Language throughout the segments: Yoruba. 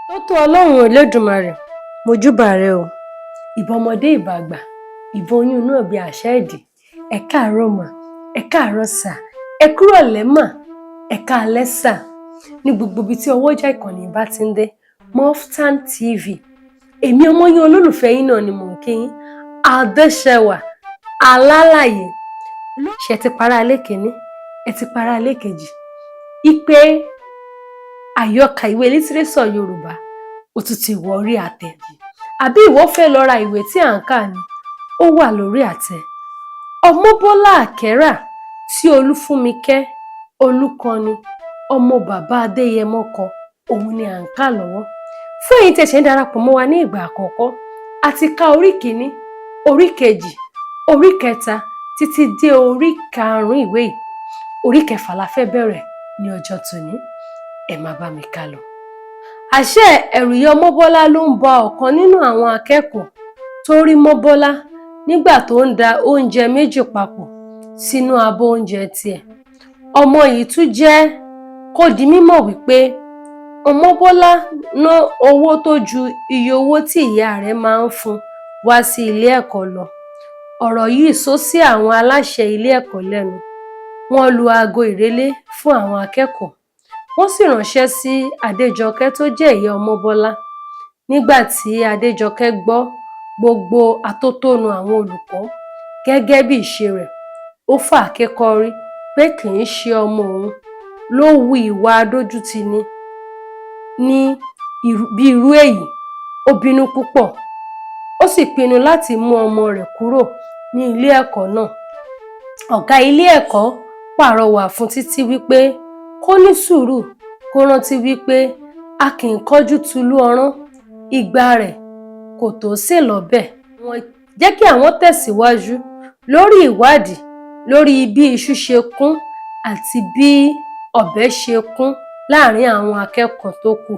Tó tó Ọlọ́run Olódùmarè, mojúbà rẹ o. Ìbà ọmọdé ìbà àgbà, ìbà oyún inú ọ̀bẹ àṣà ìdì. Ẹ káàárọ̀ mà, ẹ káàárọ̀ sà, ẹ kúrọ̀lẹ́ mà, ẹ káalẹ́ sà. Ní gbogbo ibi tí ọwọ́jà ìkànnì bá ti ń dé, Moftan TV. Èmi ọmọ yín olólùfẹ́ yín náà ni mò ń kí yín. Adéṣẹwà alálàyé. Ṣé ẹ ti para alẹ́ kìíní? Ẹ ti para alẹ́ kejì? Ìpè àyọkà ìwé lítírésọ̀ Yorùbá ó tún ti wọ orí àtẹ. Àbí ìwọ fẹ́ lọ ra ìwé tí à ń kà ni? Ó wà lórí àtẹ. Ọmọbọ́lá Àkẹ́rà tí Olúfúnmikẹ́ Olúkọni ọmọ bàbá Adéyẹmọ kọ, òun ni à ń kà lọ́wọ́. Fún èyí tẹ̀sẹ̀ ń darapọ̀ mọ́ wa ní ìgbà àkọ́kọ́, a ti ka orí kìíní, orí kejì, orí kẹta títí dé orí karùn-ún ìwé yìí. Orí kẹfà la fẹ́ bẹ̀rẹ̀ ní ọjọ́ tòní. Ẹ máa bá mi kà lọ. Àṣé ẹ̀rù ìyá Ọmọbọ́lá ló ń ba ọ̀kan nínú àwọn akẹ́kọ̀ọ́ tó rí Mọ́bọ́lá nígbà tó ń da oúnjẹ méjì papọ̀ sínú abọ́ oúnjẹ tiẹ̀. Ọmọ yìí tún jẹ́ kó di mímọ̀ wípé Ọmọbọ́lá ná owó tó ju iye owó tí ìyá rẹ̀ máa ń fún wá sí ilé ẹ̀kọ́ lọ. Ọ̀rọ̀ yìí sọ sí àwọn aláṣẹ ilé ẹ̀kọ́ lẹ́nu. Wọ́n lu aago ìrélé fún àwọn akẹ́kọ̀ọ́. Wọ́n sì ránṣẹ́ sí Adéjọkẹ́ tó jẹ́ ìyá Ọmọbọ́lá. Nígbà tí Adéjọkẹ́ gbọ́ gbogbo atótónu àwọn olùkọ́ gẹ́gẹ́ bí ìṣe rẹ̀, ó fà kékọ́rí pé kì í ṣe ọmọ òun ló hu ìwà adójútini bí irú èyí. Ó bínú púpọ̀, ó sì pinnu láti mú ọmọ rẹ̀ kúrò ní ilé ẹ̀kọ́ náà. Ọ̀gá ilé ẹ̀kọ́ pàrọwà fún Títí wípé kó ní sùúrù, kó rántí wípé a kì í kánjú tulú ọrán, ìgbà rẹ̀ kò tó sè lọ́bẹ̀. Wọ́n jẹ́ kí àwọn tẹ̀síwájú lórí ìwádìí lórí bí iṣu ṣe kún àti bí ọ̀bẹ ṣe kún láàrin àwọn akẹ́kọ̀ọ́ tó kù.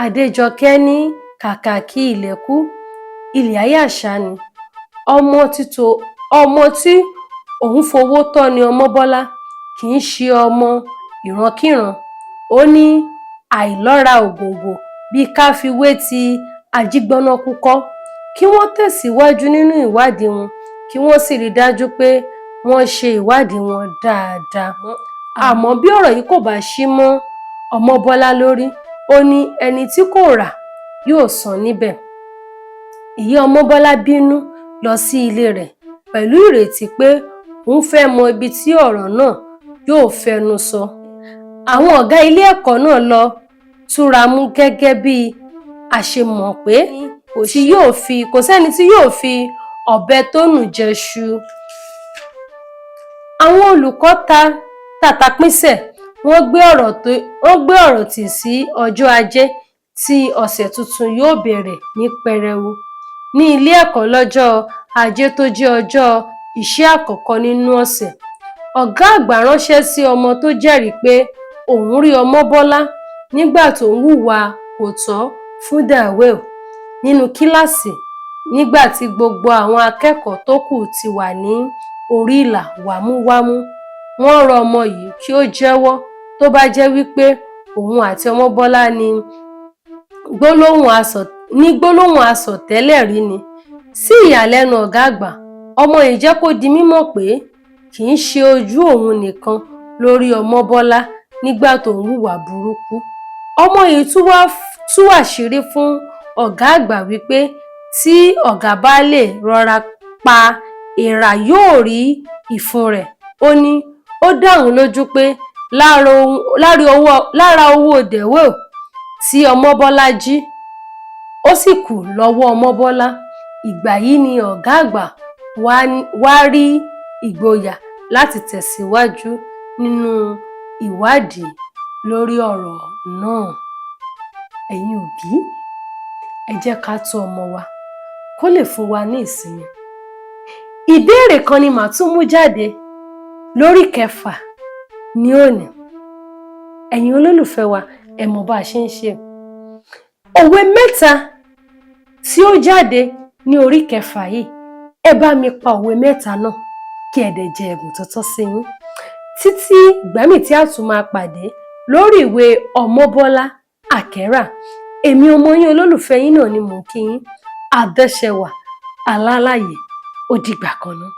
Adéjọkẹ́ ní kàkà kí ilẹ̀ kú, ilẹ̀ ayé àṣà ni. Ọmọ tí òun fowó tọ́ ni Ọmọbọ́lá, kì í ṣe ọmọ ìrankíran. Ó ní àìlọ́ra ògòǹgò bí ká fi wé ti ajígbọ́nákúkọ́. Kí wọ́n tẹ̀síwájú nínú ìwádìí wọn, kí wọ́n sì rí dájú pé wọ́n ṣe ìwádìí wọn dáadáa. Àmọ́ bí ọ̀rọ̀ yìí kò bá ṣí mọ́ Ọmọbọ́lá lórí, ó ní ẹni tí kò rà yóò san níbẹ̀. Ìyá Ọmọbọ́lá bínú lọ sí ilé rẹ̀ pẹ̀lú ìrètí pé òun fẹ́ mọ ibi tí ọ̀rọ̀ náà yóò fẹnu sọ. Àwọn ọ̀gá ilé ẹ̀kọ́ náà lọ túra mú gẹ́gẹ́ bí a ṣe mọ̀ pé kò sẹ́ni tí yóò fi ọ̀bẹ tó nù jẹṣu. Àwọn olùkọ́ tàtàpínsẹ̀, wọ́n gbé ọ̀rọ̀ tì sí ọjọ́ Ajé tí ọ̀sẹ̀ tuntun yóò bẹ̀rẹ̀ ní pẹrẹwu. Ní ilé ẹ̀kọ́ lọ́jọ́ Ajé tó jẹ́ ọjọ́ iṣẹ́ àkọ́kọ́ nínú ọ̀sẹ̀, ọ̀gá àgbà ránṣẹ́ sí ọmọ tó jẹ́rìí pé òun rí Ọmọbọ́lá nígbà tó ń hùwà kò tọ́ fún Dawel nínú kíláàsì. Nígbà tí gbogbo àwọn akẹ́kọ̀ọ́ tó kù ti wà ní orí ìlà wámúwámú, wọ́n rọ ọmọ yìí kí ó jẹ́wọ́ tó bá jẹ́ wípé òun àti Ọmọbọ́lá ní gbólóhùn asọ̀tẹ́lẹ̀ rí ni. Sí ìyàlẹ́nu ọ̀gá àgbà, ọmọ yìí jẹ́ kó di mímọ̀ pé kì í ṣe ojú òun nìkan lórí Ọmọbọ́lá nígbà tó ń hùwà burúkú. Ọmọ yìí tú àṣírí fún ọ̀gá àgbà wípé tí ọ̀gá bá lè rọra pa èèrà yóò rí ìfun rẹ̀. Ó ní ó dá òun lójú pé lára owó Dawel tí Ọmọbọ́lá jí ó sì kù lọ́wọ́ Ọmọbọ́lá. Ìgbà yìí ni ọ̀gá àgbà wá rí ìgboyà láti tẹ̀síwájú nínú ìwádìí lórí ọ̀rọ̀ náà. Ẹ̀yin òbí, ẹ jẹ́ ká tọ́ ọmọ wa kó lè fún wa ní ìsinmi. Ìbéèrè kan ni màá tún mú jáde lórí kẹfà ní òní. Ẹ̀yin olólùfẹ́ wa, ẹ mọ̀ bá a ṣe ń ṣe. Òwe mẹ́ta tí ó jáde ní orí kẹfà yìí, ẹ bá mi pa òwe mẹ́ta náà kí ẹ dẹ̀ jẹ ẹ̀bùn tó tọ́ sí yín. Títí ìgbà míì tí a tún máa pàdé lórí ìwé Ọmọbọ́lá Àkẹ́rà, èmi ọmọ yín olólùfẹ́ yín náà ni mò ń kí yín Adéṣẹwà Alálàyé ó dìgbà kan náà.